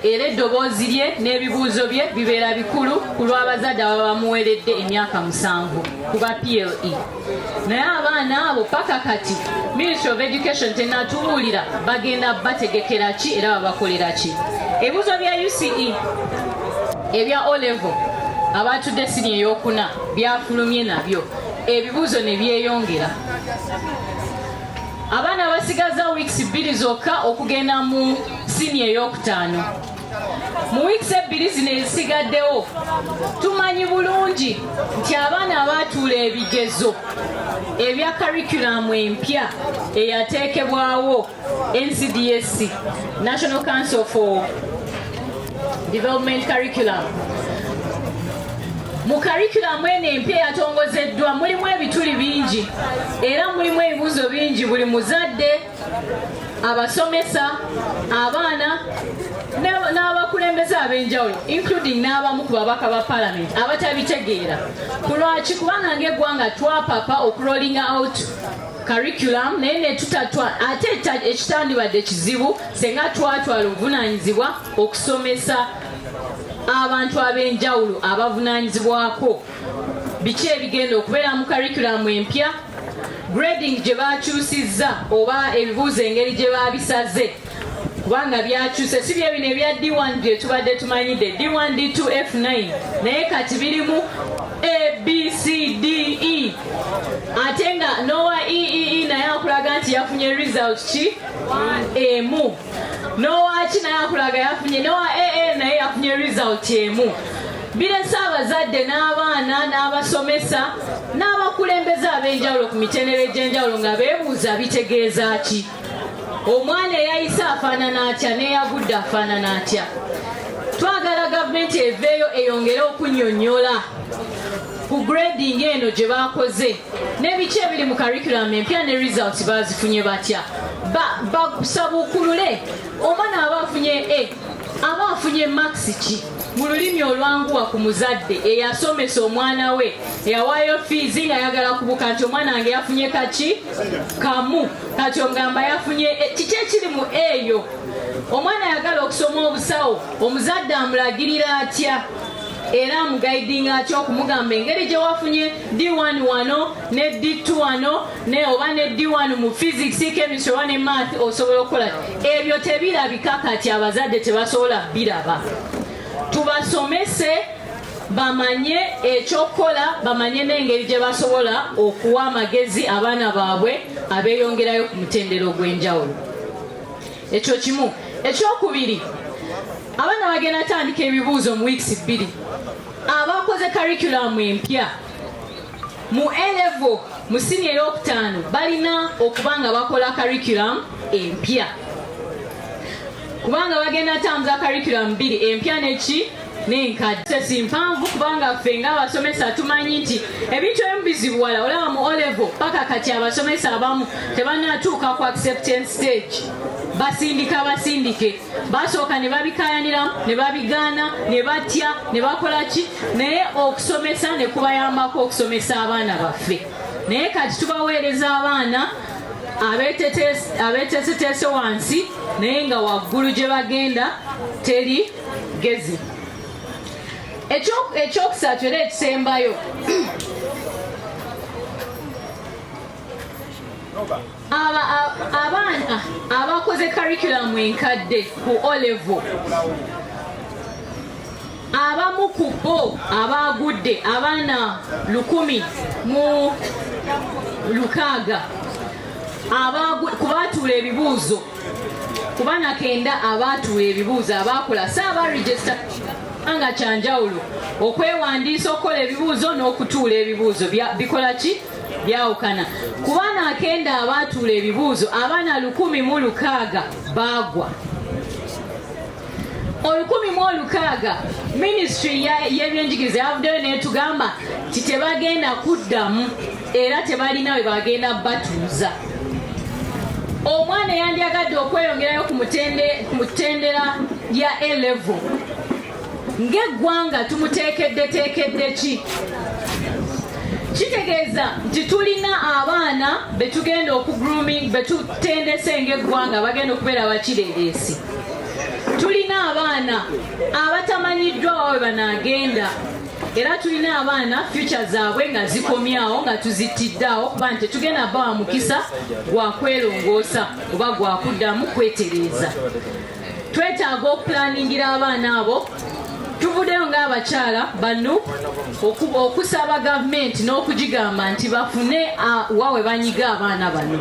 era eddoboozi lye n'ebibuuzo bye bibeera bikulu ku lw'abazadde ababa bamuweredde emyaka 7 ku ba PLE. Naye abaana abo paka kati Ministry of Education tenatubuulira bagenda bategekera ki era babakolera ki. Ebibuuzo bya UCE ebya O-level abatudde siniya ey'okuna byafulumye nabyo, ebibuuzo ne byeyongera. Abaana basigaza weeks 2 zokka okugenda mu siniya ey'okutaano. Mu weeks 2 zino ezisigaddewo tumanyi bulungi nti abaana abatuula ebigezo ebya curriculum empya eyateekebwawo NCDS, National Council for Development Curriculum. Mu curriculum eno empya yatongozeddwa mulimu ebituli bingi era mulimu ebibuuzo bingi. Buli muzadde, abasomesa, abaana n'abakulembeze ab'enjawulo including n'abamu ku babaka ba parliament abatabitegeera. Kulwaki? Kubanga ng'eggwanga twapapa okurolling out curriculum naye ne tutatwa ate ekitandibadde kizibu senga twatwala obuvunaanyizibwa okusomesa abantu ab'enjawulo abavunaanyizibwako biki ebigenda okubeera mu curriculum empya, grading gye bakyusizza oba ebibuuzo engeri gye babisaze kubanga byakyuse. Si bye bino ebya D1 bye tubadde tumanyidde D1 D2 F9 naye kati birimu A B C D E ate nga nowa EEE naye akulaga nti yafunye result ki emu, nowa ki naye akulaga yafunye, nowa AA naye yafunye result emu. Birese abazadde n'abaana n'abasomesa n'abakulembeze ab'enjawulo ku mitendera egy'enjawulo nga beebuuza bitegeeza ki. Omwana eyayise afaanana atya n'eyagudde afaanana atya. Twagala gavumenti eveeyo eyongere okunnyonnyola ku grading eno gye baakoze n'ebiki ebiri mu curriculum empya ne results bazifunye batya. Basabukulule omwana aba afunye A aba afunye max ki mu lulimi olwanguwa ku muzadde eyasomesa omwana we eyawaayo fees nga yagala kubuka nti omwana wange yafunye kaki kamu kati omugamba yafunye kiki ekiri mu eyo. Omwana yagala okusoma obusawo omuzadde amulagirira atya era amugaidinga atya okumugamba engeri gye wafunye D1 wano ne D2 wano ne oba ne D1 mu physics, chemistry oba ne math osobola okukola. Ebyo tebirabika kati abazadde tebasobola biraba. Tubasomese bamanye ekyokukola, bamanye n'engeri gye basobola okuwa amagezi abaana baabwe abeeyongerayo ku mutendero gw'enjawulo. Ekyo kimu. Ekyokubiri, abaana bagenda tandika ebibuuzo mu weeks 2. Abakoze curriculum empya mu A-level mu siniya ey'okutaano balina okubanga bakola curriculum empya kubanga bagenda tambuza curriculum 2 empya neki n'enkadde. Si mpanvu kubanga ffe ng'abasomesa tumanyi nti ebintu ebimu bizibuwala. Olaba mu O-level paka kati abasomesa abamu tebannatuuka ku acceptance stage. Basindike basooka ne babikayaniramu ne babigaana ne batya ne bakola ki, naye okusomesa ne kubayambako okusomesa abaana baffe. Naye kati tubaweereza abaana abeeteeseteese wansi naye nga waggulu gye bagenda teri gezi. Ekyokusatu era ekisembayo abaana abakoze curriculum enkadde ku O-level abamu ku bo abagudde abaana 1,600 kubatuula ebibuuzo kubana kenda abatuula ebibuuzo abakola saaba register nga kyanjawulo okwewandiisa okukola ebibuuzo n'okutuula ebibuuzo bikola ki byawukana. Kubana akenda abatuula ebibuuzo abaana 1,600 bagwa. 1,600 ministry y'ebyenjigiriza yavuddeyo netugamba nti tebagenda kuddamu era tebalina we bagenda batuuza. Omwana yandyagadde okweyongerayo ku mutendera ya A-level ng'eggwanga tumuteekedde ki? Kitegeeza nti tulina abaana betugenda okugrooming betutendese ng'eggwanga bagenda okubeera bakireereesi. tulina abaana abatamanyiddwa wawe banaagenda era tulina abaana future zaabwe nga zikomyawo nga tuzitiddeawo kuba nti tetugenda bawa mukisa gwa kwerongoosa oba gwa kuddamu kwetereeza. Twetaaga okupulaningira abaana abo. Tuvuddeyo ng'abakyala bano okusaba gavumenti n'okugigamba nti bafune wawe banyiga abaana bano,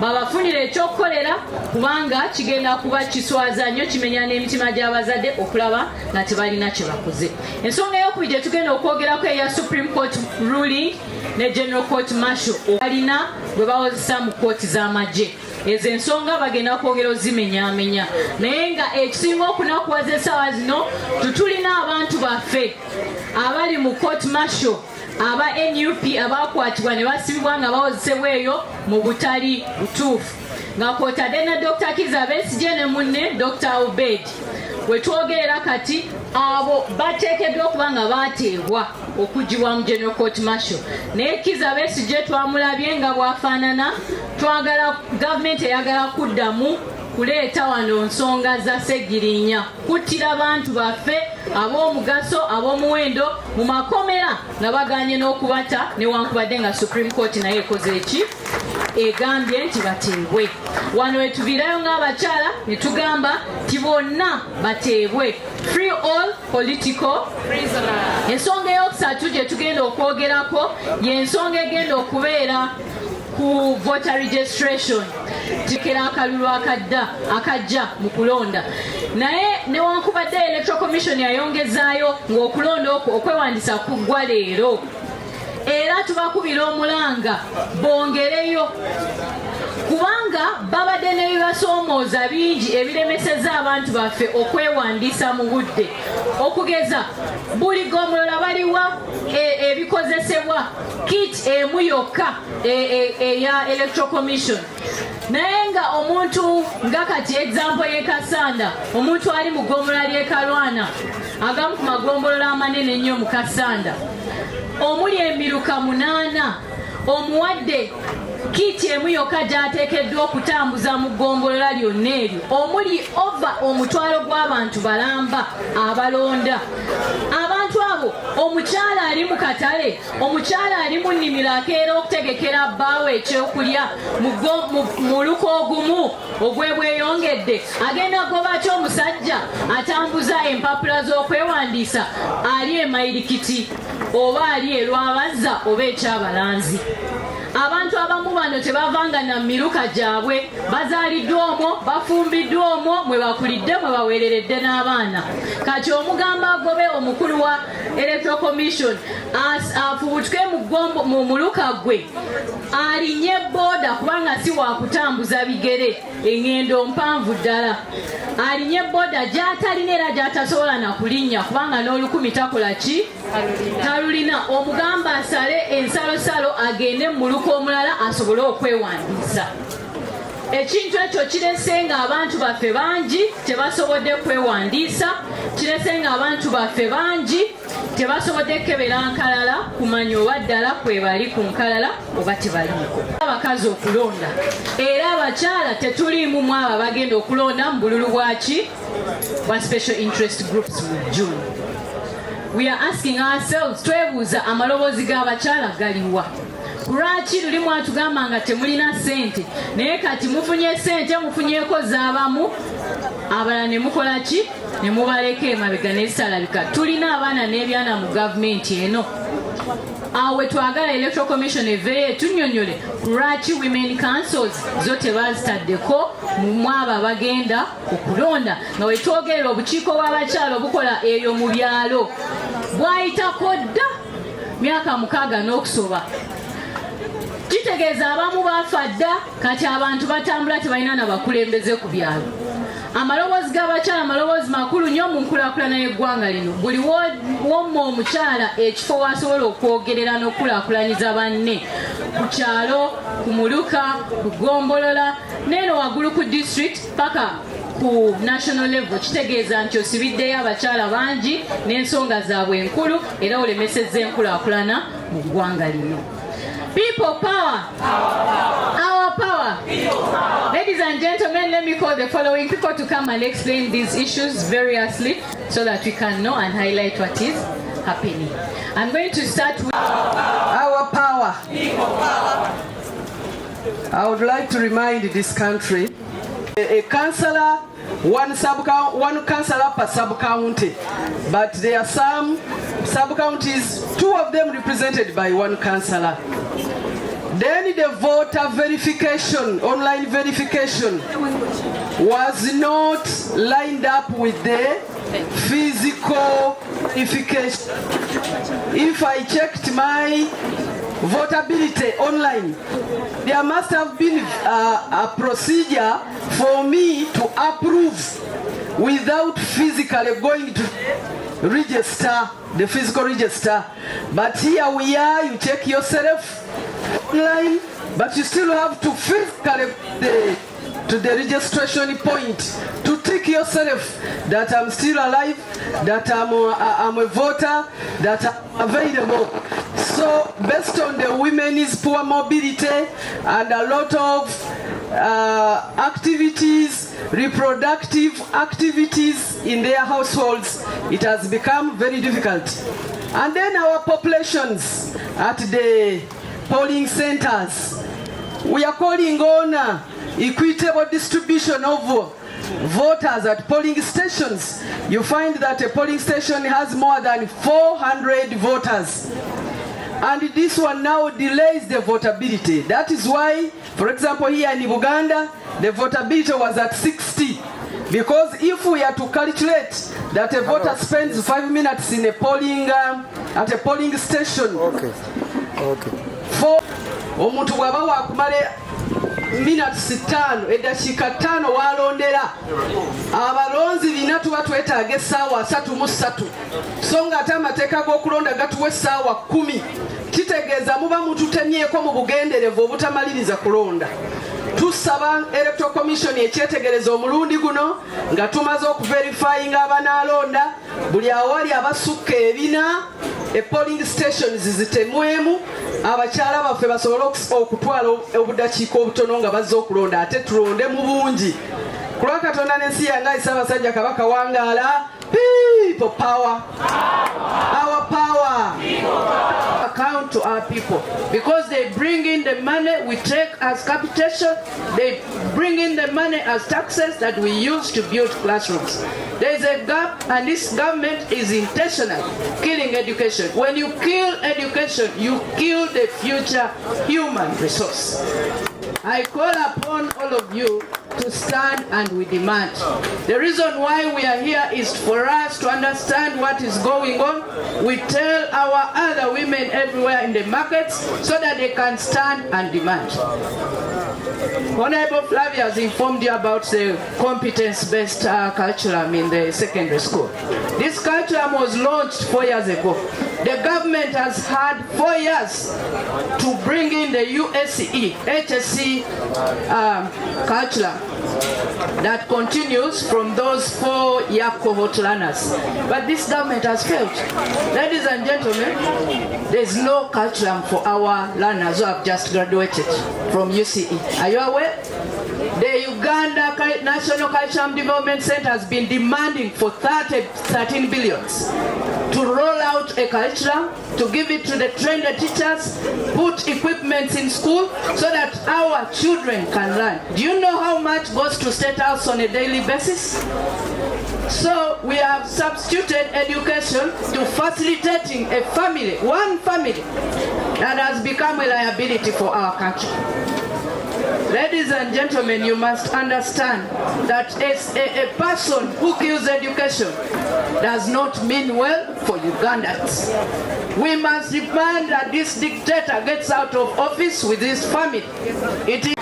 babafunire ekyokukolera kubanga kigenda kuba kiswaza nnyo, kimenya n'emitima gy'abazadde okulaba nga tebalina kye bakoze. Ensonga ey'okubiri gye tugenda okwogerako eya Supreme Court ruling ne General Court Martial balina bwe bawozesa mu kooti z'amagye. Ezo ensonga bagenda kwogera ozimenyaamenya, naye nga ekisinga okunakuwaza essaawa zino tutulina abantu baffe abali mu court martial, aba NUP abakwatibwa ne basibibwa nga bawozesebwa eyo mu butali butuufu, nga kwotadde ne Dr. Kizza Besigye ne munne Dr. Obed. We twogerera kati abo bateekeddwa okuba nga baateebwa okugibwa mu General Court Martial. Naye Kizza Besigye twamulabye nga bwafaanana, twagala gavumenti eyagala kuddamu kuleeta wano nsonga za Ssegirinya, kuttira abantu baffe ab'omugaso ab'omuwendo mu makomera nga baganye n'okubata newankubadde nga Supreme Court naye ekoze eki egambye nti bateebwe. Wano wetuviirayo ng'abakyala ne tugamba ti bonna bateebwe, free all political prisoners. Ensonga eyokusatu gye tugenda okwogerako y'ensonga egenda okubeera ku voter registration, tikera akalulu akajja mu kulonda. Naye newankubadde Electoral Commission yayongezaayo ng'okulonda okwo okwewandiisa kuggwa leero, era tubakubira omulanga bongereyo kubanga babadde n'ebibasoomooza bingi ebiremeseza abantu baffe okwewandiisa mu budde. Okugeza buli gombolola baliwa ebikozesebwa kit emu yokka eya Electoral Commission. Naye nga omuntu nga kati example y'e Kasanda, omuntu ali mu gombolola ly'e Kalwana, agamu ku magombolola amanene ennyo mu Kasanda, omuli emiruka 8, omuwadde kiti emu yokka gy'ateekeddwa okutambuza mu ggombolola lyonna eryo, omuli ova omutwalo gw'abantu balamba abalonda. Abantu abo, omukyala ali mu katale, omukyala ali mu nnimiro akeera okutegekera bbaawe ekyokulya mu luko ogumu ogwebweyongedde, agenda goba ki omusajja atambuza empapula z'okwewandiisa ali e Mayirikiti oba ali e Lwabazza oba ekyabalanzi? Abantu abamu bano tebavanga na miruka gyabwe, bazaaliddwa omwo, bafumbiddwa omwo, mwe bakulidde, mwe baweereredde n'abaana. Kati omugamba agobe omukulu wa Electoral Commission afubutwe mu muluka gwe, alinye booda kubanga si wakutambuza bigere, engendo mpanvu ddala. Alinye booda gy'atalina era gy'atasobola na kulinnya kubanga n'olukumi takola ki? Talulina. Omugamba asale ensalosalo agende mu muluka omulala asobole okwewandiisa. Ekintu ekyo kirese nga abantu baffe bangi tebasobodde kwewandiisa, kirese nga abantu baffe bangi tebasobodde kebera nkalala kumanya oba ddala kwe bali ku nkalala oba tebaliiko. Abakazi okulonda era abakyala tetuliimu mu abo bagenda okulonda mu bululu bwaki bwa special interest groups mu June. We are asking ourselves, twebuuza amaloboozi g'abakyala galiwa? Lwaki luli mwatugamba nga temulina ssente naye kati mufunye ssente mufunyeeko z'abamu abalala ne mukola ki? Ne mubaleka emabega n'ezitalabika. Tulina abaana n'ebyana mu gavumenti eno. Awe twagala Electoral Commission eveeyo etunnyonnyole lwaki women councils zo tebazitaddeko mu abo abagenda okulonda. Nga wetwogerera obukiiko bw'abakyala obukola eyo mu byalo bwayitako dda myaka 6 n'okusoba. Kitegeeza abamu baafa dda, kati abantu batambula tebalina na bakulembeze ku byalo. Amaloboozi g'abakyala amaloboozi makulu nnyo mu nkulaakulana y'eggwanga lino. Buli womma omukyala ekifo wasobola okwogerera n'okulaakulaniza banne ku kyalo, ku muluka, ku ggombolola, n'eno waggulu ku district paka ku national level. Kitegeeza nti osibiddeyo abakyala bangi n'ensonga zaabwe enkulu era olemesezza enkulaakulana mu ggwanga lino. People power. Our power. Ladies and gentlemen, let me call the following people to come and explain these issues variously so that we can know and highlight what is happening. I'm going to start with our power. I would like to remind this country, a councillor, one councillor per sub-county, but there are some sub-counties, 2 of them represented by 1 councillor. Then the voter verification, online verification, was not lined up with the physical verification. If I checked my votability online, there must have been a procedure for me to approve without physically going to register, the physical register. But here we are, you check yourself online, but you still have to physically to the registration point to tick yourself that I'm still alive, that I'm a voter, that I'm available. So based on the women's poor mobility and a lot of activities, reproductive activities in their households, it has become very difficult. And then our populations at the polling centers, we are calling on equitable distribution of voters at polling stations. You find that a polling station has more than 400 voters. And this one now delays the votability. That is why, for example, here in Uganda, the votability was at 60. Because if we are to calculate that a voter spends 5 minutes in a polling, at a polling station, for omuntu bwaba wakumale minutes 5 eddakiika 5 walondera abalonzi bina tuba twetaaga essaawa 33 so nga ate amateeka g'okulonda gatuwa essaawa 10 kitegeeza muba mututemyeko mu bugenderevu obutamaliriza kulonda. Tusaba Electoral Commission ekyetegereza omulundi guno nga tumaze okuverifyinga abanaalonda buli awali abasukka ebina polling stations zitemwemu abakyala baffe basobole okutwala obudakiika obutono nga bazze okulonda ate tulonde mu bungi. Ku lwa Katonda n'ensi yange ayisa abasajja Kabaka wangaala. People power. Our power. Account to our people. Because they bring in the money we take as capitation, they bring in the money as taxes that we use to build classrooms. There is a gap, and this government is intentional, killing education. When you kill education, you kill the future human resource. I call upon all of you to stand and we demand. The reason why we are here is for us to understand what is going on. We tell our other women everywhere in the markets so that they can stand and demand. Honorable Flavia has informed you about the competence-based curriculum in the secondary school. This curriculum was launched 4 years ago. The government has had 4 years to bring in the USE, HSC curriculum that continues from those 4-year cohort learners. But this government has failed. Ladies and gentlemen, there is no curriculum for our learners who have just graduated from UCE. Are you aware? The Uganda National Curriculum Development Center has been demanding for 13 billions to roll out a curriculum, to give it to the trained teachers, put equipment in school so that our children can learn. Do you know how much goes to State House on a daily basis? So we have substituted education to facilitating a family, one family, that has become a liability for our country. Ladies and gentlemen, you must understand that a person who kills education does not mean well for Ugandans. We must demand that this dictator gets out of office with his family. It is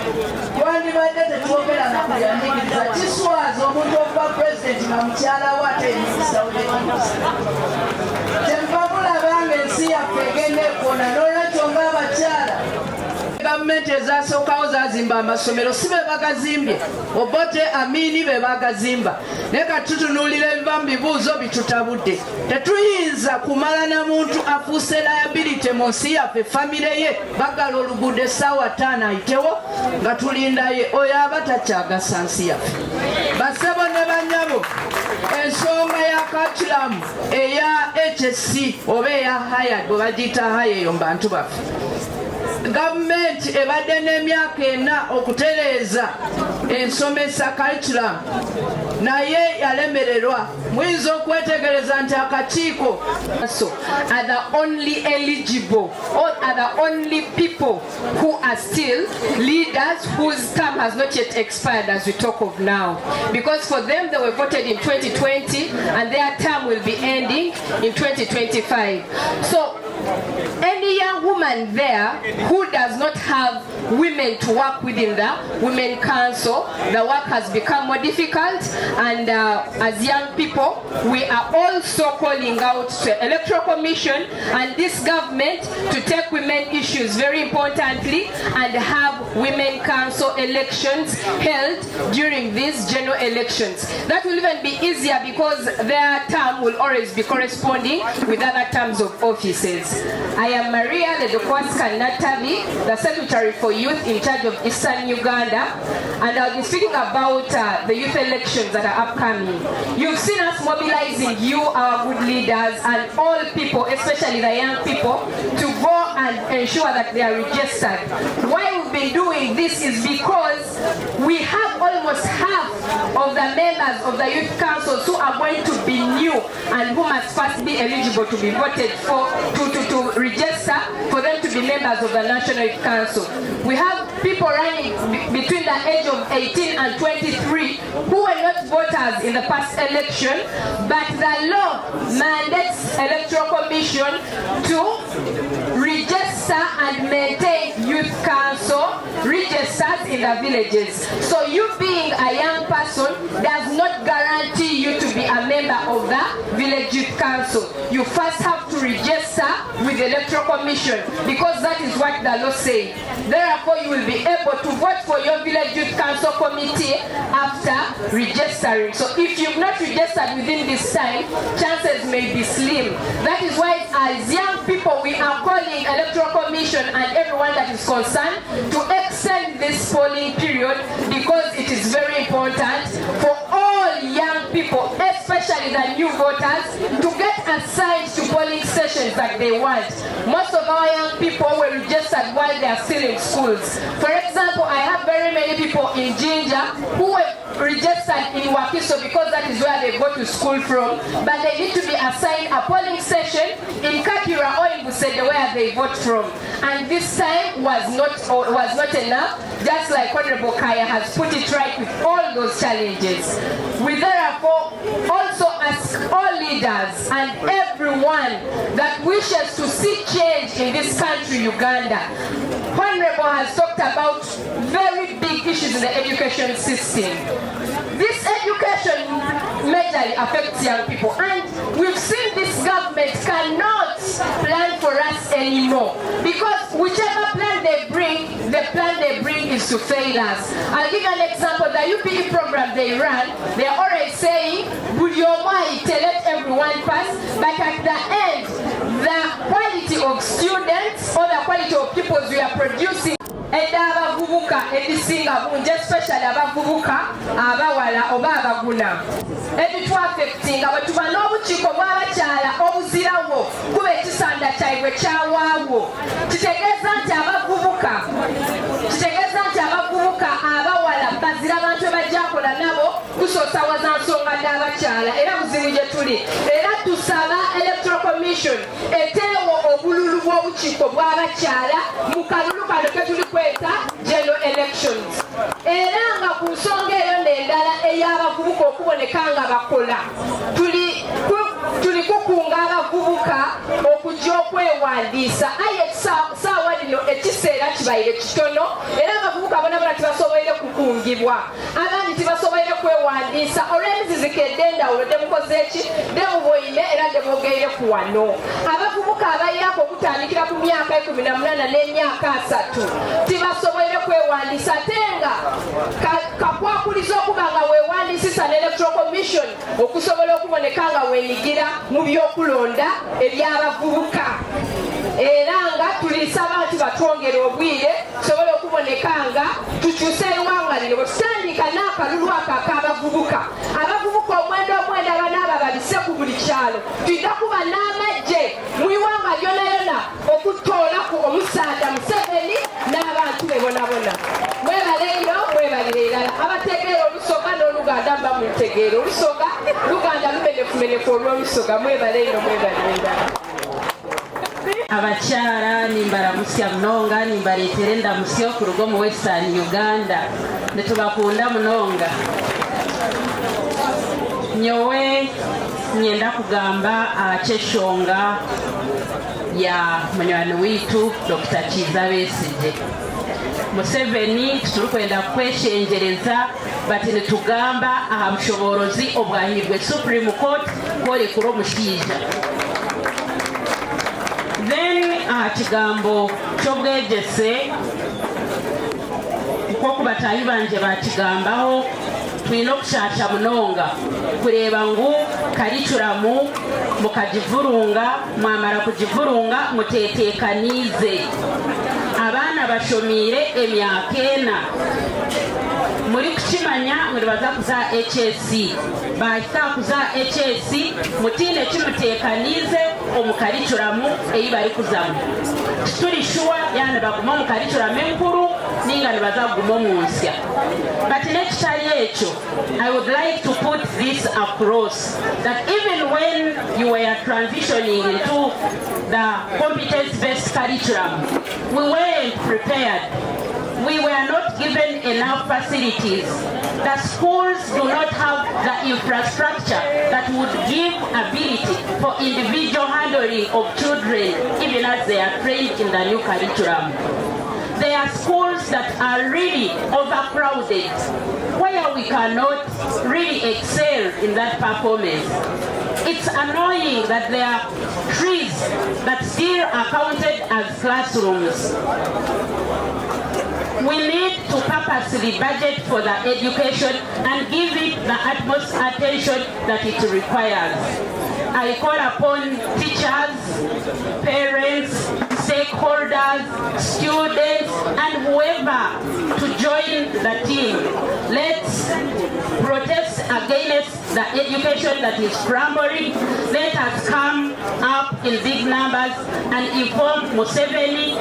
government ezasookawo zazimba amasomero si be bagazimbye Obote Amini be bagazimba naye kati tutunuulira ebiva mu bibuuzo bitutabudde tetuyinza kumala na muntu afuuse liability mu nsi yaffe famire ye bagala oluguudo essaawa 5 ayitewo nga tulindaye oyo aba takyagasa nsi yaffe basebo ne banyabo ensonga ya curriculum eya HSC oba eya haya bwe bagiyita haya eyo mu bantu baffe gavumenti ebadde n'emyaka 4 okutereeza ensomesa curriculum naye yalemererwa muyinza okwetegereza nti akakiiko are the only eligible or are the only people who are still leaders whose term has not yet expired as we talk of now, because for them they were voted in 2020 and their term will be ending in 2025. So any young woman there who does not have women to work within the Women Council, the work has become more difficult, and as young people, we are also calling out to Electoral Commission and this government to take women issues very importantly and have Women Council elections held during these general elections. That will even be easier because their term will always be corresponding with other terms of offices. I am Maria Ledokwaska Natavi, the Secretary for Youth in charge of Eastern Uganda, and I'll be speaking about the youth elections that are upcoming. You've seen us mobilizing you, our good leaders, and all people, especially the young people, to go and ensure that they are registered. Why we've been doing this is because we have almost half of the members of the youth councils who are going to be new and who must first be eligible to be voted for, to register for them to be members of the National Youth Council. We have people running between the age of 18 and 23 who were not voters in the past election, but the law mandates Electoral Commission to register and maintain youth council registers in the villages. So you being a young person does not guarantee you to be a member of the village youth council. You first have to register with the Electoral Commission because that is what the law says. Therefore, you will be able to vote for your village youth council committee after registering. So if you've not registered within this time, chances may be slim. That is why as young people, we are calling Electoral Commission and everyone that is concerned to extend this polling period because it is very important for all young people, especially the new voters, to get assigned to polling stations that they want. Most of our young people were registered while they are still in schools. For example, I have very many people in Jinja who were registered in Wakiso because that is where they go to school from, but they need to be assigned a polling station in Kakira or in Busede where they vote from. And this time was not enough, just like Honorable Kaya has put it right with all those challenges. We therefore also ask all leaders and everyone that wishes to see change in this country, Uganda. Honorable has talked about very big issues in the education system. This education majorly affects young people, and we've seen this government cannot plan for us anymore because whichever plan they bring, the plan they bring is to fail us. I'll give you an example. The UPE program they run, they're already saying, let everyone pass, but at the end, the quality of students or the quality of pupils we are producing abavubuka ebisinga bungi, especially abavubuka abawala oba abaguna ebitwafectinga bwe tuba n'obukiiko bw'abakyala obuzirawo kuba ekisanda kyabwe kyawaawo. Kitegeeza nti abavubuka abawala bazira abantu bajjakola nabo kusoosawaza nsonga n'abakyala, era buzibu gye tuli. Era tusaba Electoral Commission eteewo obululu bw'obukiiko bw'abakyala mu kalulu kano ke tuli kweta general elections. Era nga ku nsonga eyo n'endala ey'abavubuka okuboneka nga bakola, tuli kukunga abavubuka okujja okwewandiisa. Aye saawa lino ekiseera kibaire kitono era abavubuka bona tibasoboire kukungibwa, abandi tibasoboire kwewandiisa olw'emiziziko ed'endawulo demukoze eki demuboine era demugeire ku wano. Abavubuka abayako okutandikira ku myaka 18 n'emyaka 3 tibasobole kwewandiisa ate nga kakwakuliza okuba nga weewandiisisa n'Electoral Commission okusobola okuboneka nga weenyigira mu by'okulonda eby'abavubuka. Era nga tulisaba nti batwongere obwire tusobole okuboneka nga tukyuse eggwanga lino bwe tutandika n'akalulu ako ak'abavubuka. Abavubuka omwenda abanaaba babise ku buli kyalo tuyina kuba n'amagye mu iwanga lyona yona okutoolaku omusaada Museveni n'abantu be bonabona. Mwebale ino mwebalire irala abategeera olusoga n'oluganda mba mutegeera olusoga luganda lumenefumenefu olw'olusoga. Mwebale ino mwebalire irala. Abakyala nimbaramusya munonga nimbaleetera endamusyo ku rugo mu Western Uganda netubakunda munonga. Nyowe nyenda kugamba akyeshonga ya munywani witu Dr. Kizza Besigye. Museveni turukwenda kweshengereza bati netugamba aha bushoborozi obwahirwe Supreme Court kworekura omushaija. Then kigambo ky'obwegese nk'oku bataayi banje bakigambaho tulina okukyakya munonga kureeba ngu karicuramu mukagivurunga mwamara kugivurunga muteteekaniize. Abaana bashomiire emyaka 4 muri kukimanya muribaza kuza HSC bahita kuza HSC mutine kimuteekaniize omukaricuramu eyi bari kuzamu. Turi sure yana baguma omukaricuramu enkuru ninga nibaza kuguma omunsya. But nekitali ekyo, I would like to put this across that even when you were transitioning into the competence-based curriculum, we weren't prepared. We were not given enough facilities. The schools do not have the infrastructure that would give ability for individual handling of children even as they are trained in the new curriculum. There are schools that are really overcrowded where we cannot really excel in that performance. It's annoying that there are trees that still are counted as classrooms. We need to purposely budget for the education and give it the utmost attention that it requires. I call upon teachers, parents, stakeholders, students, and whoever to join the team. Let's protest against the education that is crumbling. Let us come up in big numbers and inform Museveni.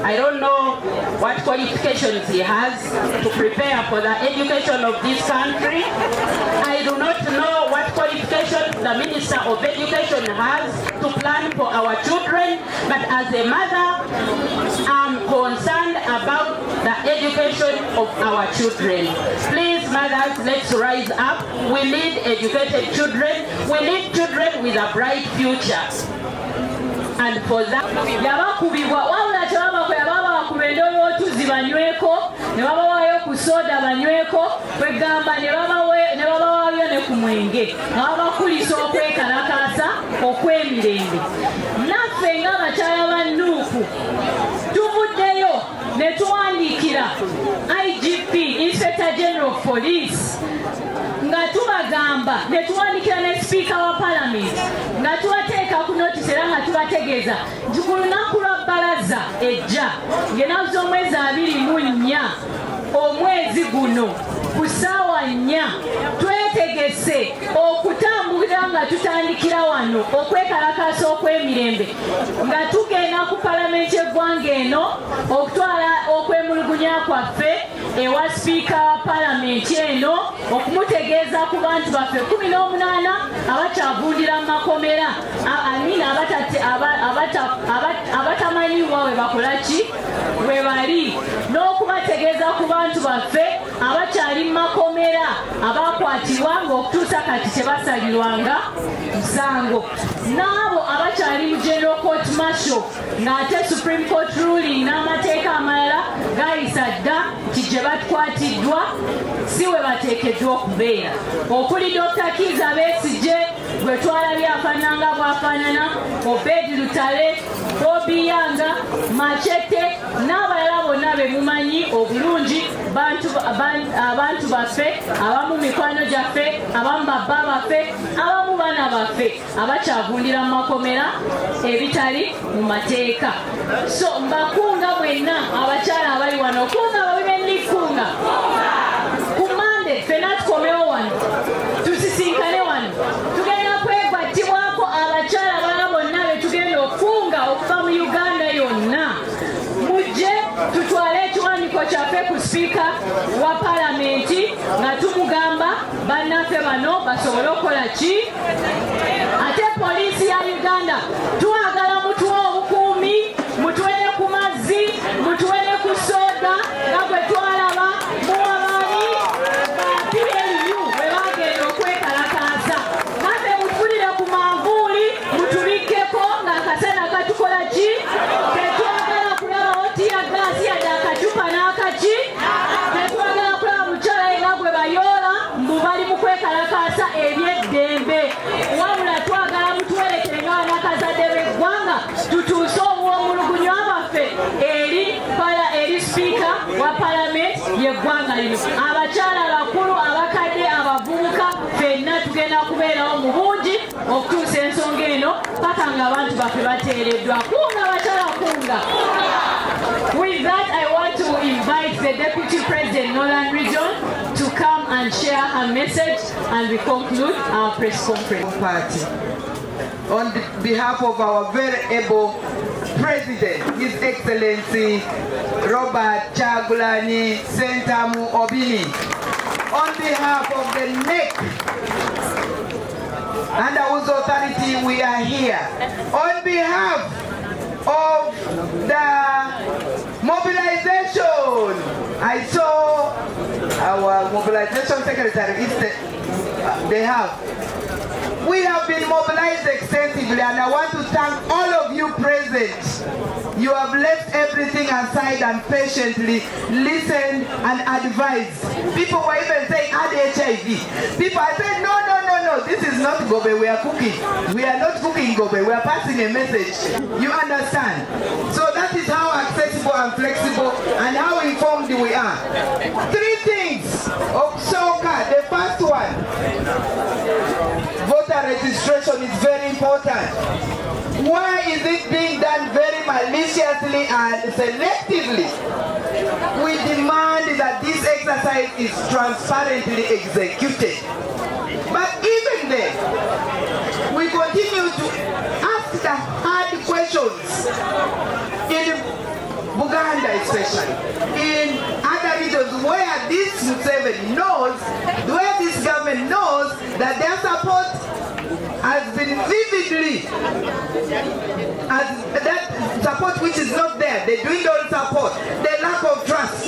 I don't know what qualifications he has to prepare for the education of this country. I do not know what qualifications the Minister of Education has to plan for our children, but as a mother, I'm concerned about the education of our children. Please, mothers, let's rise up. We need educated children. We need children with a bright future. And for that, banyweko ne babawayo ku soda banyweko kwegamba ne babawayo ne ku mwenge abakulisa okwekalakasa okw'emirembe. Naffe ng'abakyala ba Nuupu tuvuddeyo ne tuwandiikira IGP, Inspector General of Police, nga tubagamba ne tuwandiikira ne Speaker wa Parliament nga tubateeka ku notice era nga tubategeeza nti ku lunaku lwa bbalaza ejja ng'ennaku z'omwezi 24 omwezi guno ku ssaawa 4 twetegese okutambulira nga tutandikira wano okwekalakaasa okw'emirembe nga tugenda ku palamenti eggwanga eno okutwala okwemulugunya kwaffe ewa Speaker wa Palamenti eno okumutegeeza ku bantu baffe 18 abakyavundira mu makomera abatamanyiwa we bakola ki we bali, n'okubategeeza ku bantu baffe abakyali mu makomera abakwata bakwatibwa ng'okutuusa kati tebasalirwanga musango. N'abo abakyali mu General Court Martial ng'ate Supreme Court ruling n'amateeka amalala gayisa dda nti gye batukwatiddwa si we bateekeddwa okubeera. Okuli Dr. Kizza Besigye gwe twalabye afaananga bw'afaanana, Obedi Lutale, Bobi Yanga, Machete n'abalala bonna be mumanyi obulungi, abantu baffe, abamu mikwano gyaffe, abamu babba baffe, abamu baana baffe abakyavundira mu makomera ebitali mu mateeka. So mbakunga mwenna abakyala abali wano, kunga babibe ndikunga ku Monday ffenna tukomewo wano tusisinkane wano, tugenda kwegattibwako abakyala bala bonna be tugenda okunga okuva mu Uganda yonna. Mujje tutwale ekiwandiiko kyaffe ku sipiika wa palamenti nga tumugamba bannaffe bano basobole okukola ki. Ate poliisi ya Uganda twagala mutuwe obukuumi, mutuwere ku mazzi, mutuwere ku soda nga bwe twalaba muwabaani PLU bwe bagenda okwekalakaasa. Naffe mutulire ku manvuuli mutubikkeko ng'akasana katukola ki. Tetwagala kulabawo tiya gaasi yadde akacupa n'akaki. Tetwagala kulaba mukyala yenga gwe bayoola mbu bali mu kwekalakaasa ebyeddembe. Wabula twagala mutuwerekere ng'abanakazadde b'eggwanga tutuuse obuwomulugunya baffe eri sipiika wa palamenti y'eggwanga lino. Abakyala abakulu, abakadde, abavubuka ffenna tugenda kubeerawo mu bungi okutuusa ensonga eno paka ng'abantu baffe bateereddwa. Kunga abakyala, kunga. With that, I want to invite the Deputy President Northern Region to come and share her message, and we conclude our press conference. Party. On behalf of our very able President, His Excellency Robert Kyagulanyi Ssentamu Obini, on behalf of the NEC, under whose authority we are here, on behalf of the mobilization, I saw our mobilization secretary, we have been mobilized extensively, and I want to thank all of you present. You have left everything aside and patiently listened and advised. People were even saying, add HIV. People are saying, no, this is not gobe, we are cooking. We are not cooking gobe, we are passing a message. You understand? So that is how accessible and flexible and how informed we are. Three things of SOCA. The first one, voter registration is very important. Why is it being done very maliciously and selectively? We demand that this exercise is transparently executed. But even then, we continue to ask the hard questions in Buganda especially, in other regions where this Museveni knows, where this government knows that their support has been vividly, as that support which is not there, the dwindled support, the lack of trust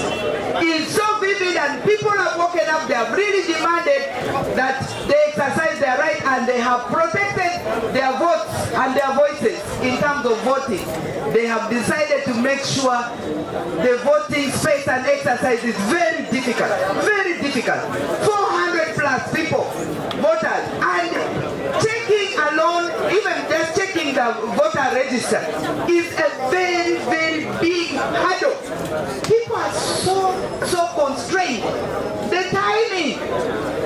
is so vivid, and people have woken up, they have really demanded that they exercise their right, and they have protected their votes and their voices in terms of voting. They have decided to make sure the voting space and exercise is very difficult, very difficult. 400 plus people, voters, and checking alone, even just checking the voter register is a very, very big hurdle. People are so constrained. The timing,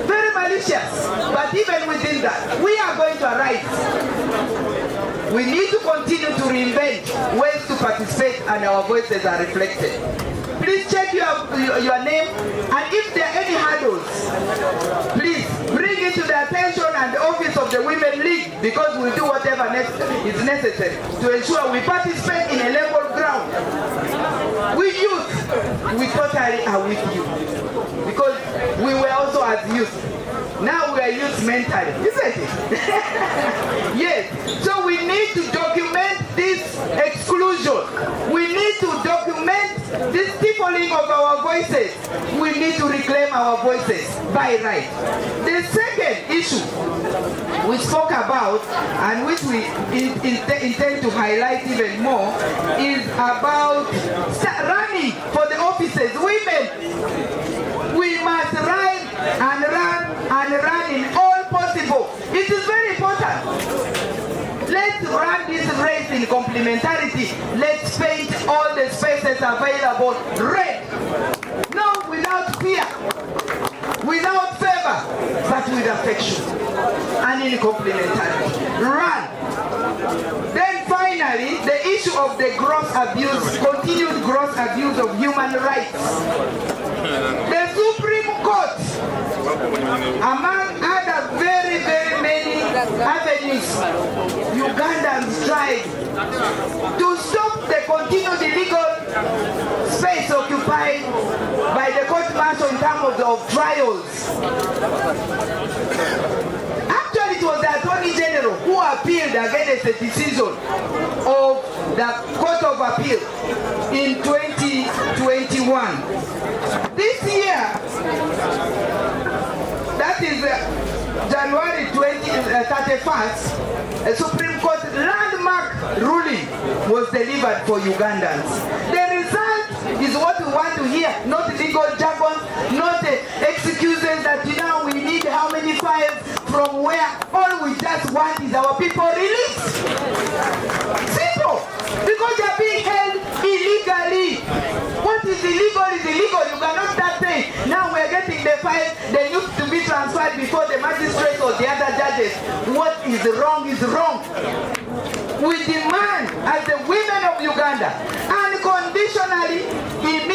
very malicious. But even within that, we are going to arise. We need to continue to reinvent ways to participate, and our voices are reflected. Please check your name, and if there are any hurdles, please bring it to the attention and the office of the Women League, because we'll do whatever is necessary to ensure we participate in a level ground. We youth, we totally are with you, because we were also as youth. Now we are youth mentally, isn't it? Yes. So we need to document this exclusion. We need to document this stifling of our voices, we need to reclaim our voices by right. The second issue we spoke about, and which we intend to highlight even more, is about running for the offices. Women, we must run and run and run in all possible. It is very important. Let's run this race in complementarity. Let's paint all the spaces available red. No, without fear, without favor, but with affection and in complementarity. Run. Then finally, the issue of the gross abuse, continued gross abuse of human rights. The Supreme Court, among other very, very many avenues, Ugandans tried to stop the continued illegal space occupied by the court martial in terms of trials. Actually, it was the Attorney General who appealed against the decision of the Court of Appeal in 2021. This year, that is January 31st, a Supreme Court landmark ruling was delivered for Ugandans. The result is what we want to hear, not legal jargon, not excuses that we need how many files from where. All we just want is our people released. Simple. Because they are being held illegally. What is illegal is illegal. You cannot start saying, now we are getting the file, they need to be transferred before the magistrate or the other judges. What is wrong is wrong. We demand, as the women of Uganda, unconditionally, immediately,